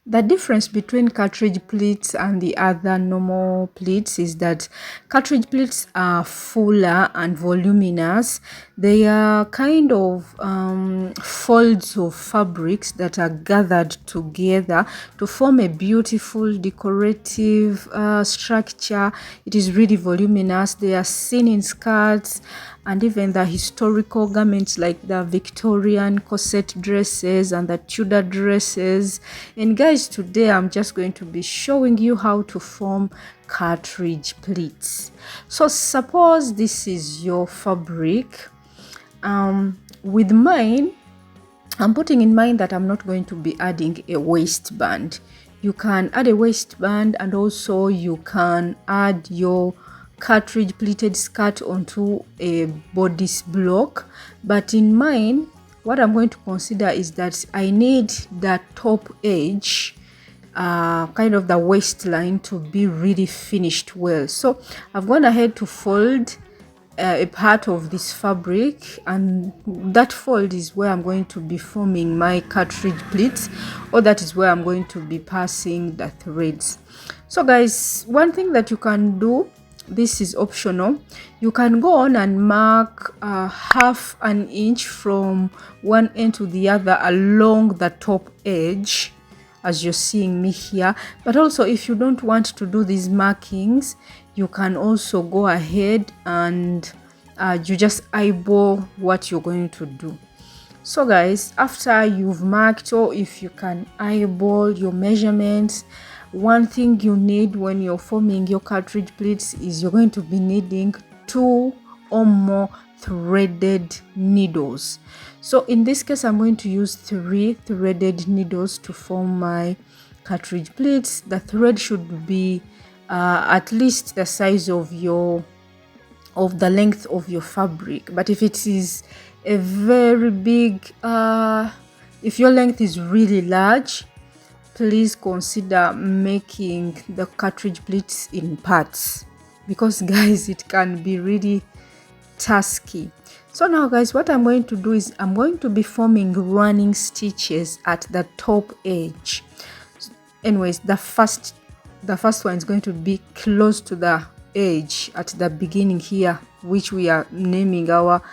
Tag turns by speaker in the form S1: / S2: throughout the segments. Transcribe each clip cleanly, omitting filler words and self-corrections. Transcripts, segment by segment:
S1: The difference between cartridge pleats and the other normal pleats is that cartridge pleats are fuller and voluminous. They are kind of folds of fabrics that are gathered together to form a beautiful decorative structure. It is really voluminous. They are seen in skirts and even the historical garments like the Victorian corset dresses and the Tudor dresses. And guys, today I'm just going to be showing you how to form cartridge pleats. So suppose this is your fabric. With mine, I'm putting in mind that I'm not going to be adding a waistband. You can add a waistband, and also you can add your cartridge pleated skirt onto a bodice block. But in mine, what I'm going to consider is that I need the top edge, kind of the waistline, to be really finished well. So I've gone ahead to fold a part of this fabric, and that fold is where I'm going to be forming my cartridge pleats, or that is where I'm going to be passing the threads. So guys, one thing that you can do, this is optional, you can go on and mark half an inch from one end to the other along the top edge, as you're seeing me here. But also, if you don't want to do these markings, you can also go ahead and you just eyeball what you're going to do. So guys, after you've marked, or if you can eyeball your measurements, one thing you need when you're forming your cartridge pleats is you're going to be needing 2 or more threaded needles. So in this case, I'm going to use 3 threaded needles to form my cartridge pleats. The thread should be at least the size of the length of your fabric. But if it is a very big, if your length is really large, please consider making the cartridge pleats in parts, because guys, it can be really tasky. So now guys, what I'm going to do is I'm going to be forming running stitches at the top edge. Anyways, the first one is going to be close to the edge at the beginning here, which we are naming our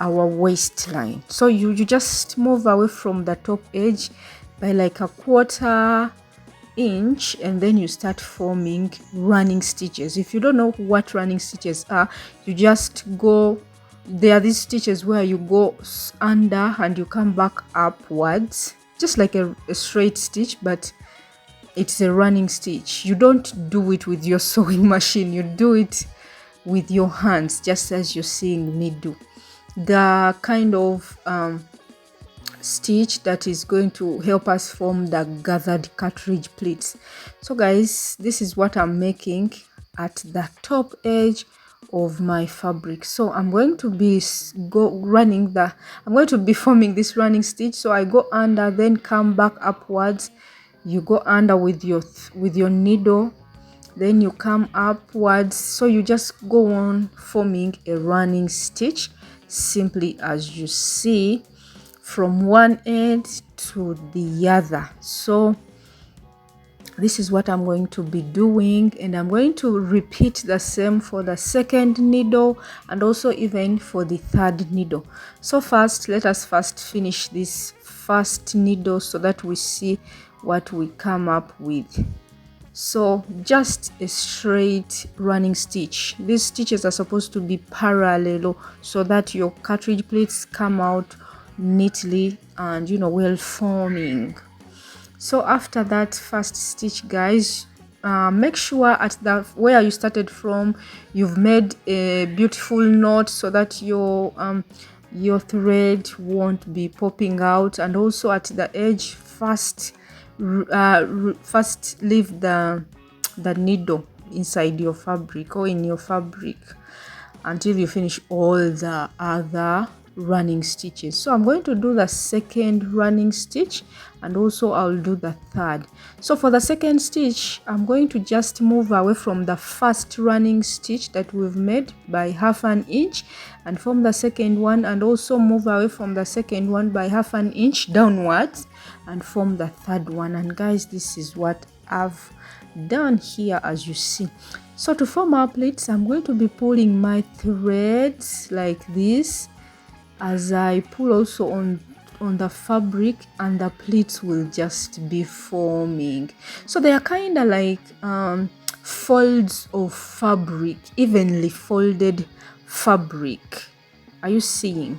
S1: waistline. So you just move away from the top edge by like a 1/4 inch, and then you start forming running stitches. If you don't know what running stitches are, you just go, there are these stitches where you go under and you come back upwards, just like a straight stitch, but it's a running stitch. You don't do it with your sewing machine, you do it with your hands, just as you're seeing me do. The kind of stitch that is going to help us form the gathered cartridge pleats. So guys, this is what I'm making at the top edge of my fabric. So I'm going to be I'm going to be forming this running stitch. So I go under, then come back upwards. You go under with your needle, then you come upwards. So you just go on forming a running stitch, simply as you see, from one end to the other. So this is what I'm going to be doing, and I'm going to repeat the same for the second needle and also even for the third needle. So let us first finish this first needle so that we see what we come up with. So just a straight running stitch. These stitches are supposed to be parallel so that your cartridge pleats come out neatly and well forming. So after that first stitch, guys, make sure at where you started from, you've made a beautiful knot so that your thread won't be popping out. And also at the edge, first leave the needle inside your fabric or in your fabric until you finish all the other running stitches. So I'm going to do the second running stitch, and also I'll do the third. So for the second stitch, I'm going to just move away from the first running stitch that we've made by 1/2 inch, and form the second one, and also move away from the second one by 1/2 inch downwards, and form the third one. And guys, this is what I've done here, as you see. So to form our pleats, I'm going to be pulling my threads like this. As I pull also on the fabric, and the pleats will just be forming. So they are kind of like folds of fabric, evenly folded fabric. Are you seeing?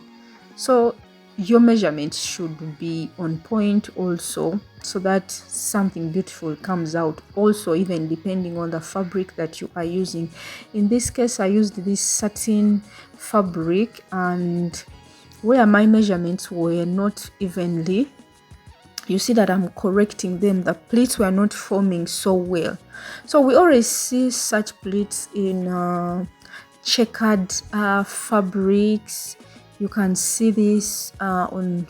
S1: So your measurements should be on point also, so that something beautiful comes out also, even depending on the fabric that you are using. In this case, I used this satin fabric, and where my measurements were not evenly, you see that I'm correcting them. The pleats were not forming so well. So we always see such pleats in checkered fabrics. You can see this on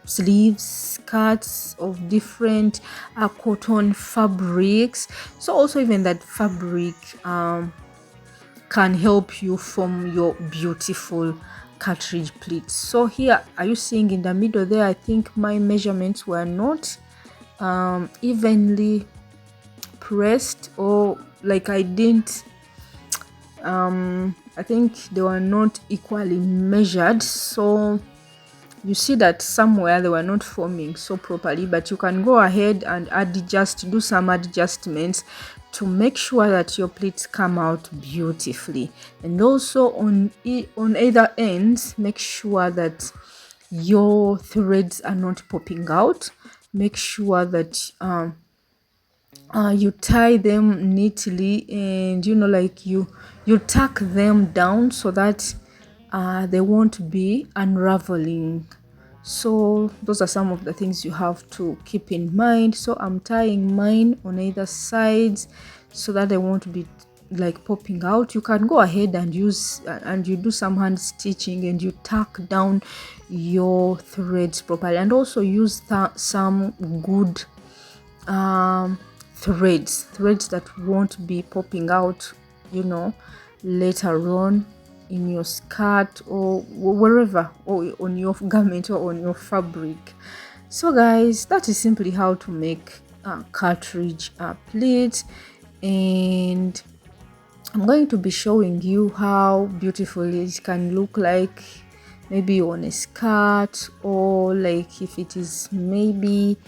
S1: sleeves, skirts of different cotton fabrics. So also even that fabric can help you form your beautiful cartridge pleats. So here, are you seeing in the middle there? I think my measurements were not evenly pressed, or like I didn't I think they were not equally measured. So you see that somewhere they were not forming so properly, but you can go ahead and do some adjustments to make sure that your pleats come out beautifully. And also on either ends, make sure that your threads are not popping out. Make sure that you tie them neatly, and like you tuck them down so that they won't be unraveling. So those are some of the things you have to keep in mind. So I'm tying mine on either sides so that they won't be like popping out. You can go ahead and use and you do some hand stitching, and you tuck down your threads properly, and also use some good threads that won't be popping out later on in your skirt or wherever, or on your garment or on your fabric. So guys, that is simply how to make cartridge pleats, and I'm going to be showing you how beautiful it can look like, maybe on a skirt, or like if it is maybe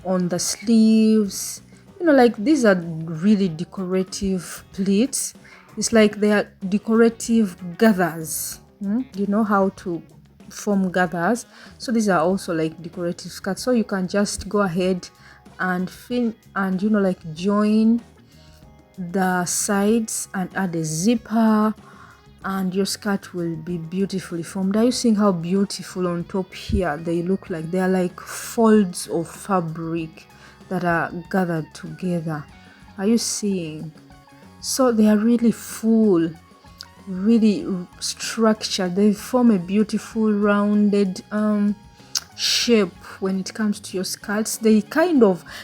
S1: on the sleeves. Like these are really decorative pleats. It's like they are decorative gathers. You know how to form gathers, so these are also like decorative skirts. So you can just go ahead and like join the sides and add a zipper, and your skirt will be beautifully formed. Are you seeing how beautiful on top here they look like? They are like folds of fabric that are gathered together. Are you seeing? So they are really full, really structured. They form a beautiful rounded shape when it comes to your skirts. They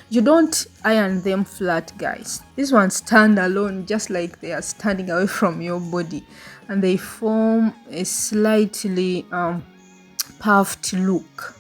S1: you don't iron them flat, guys. These ones stand alone, just like they are standing away from your body, and they form a slightly puffed look.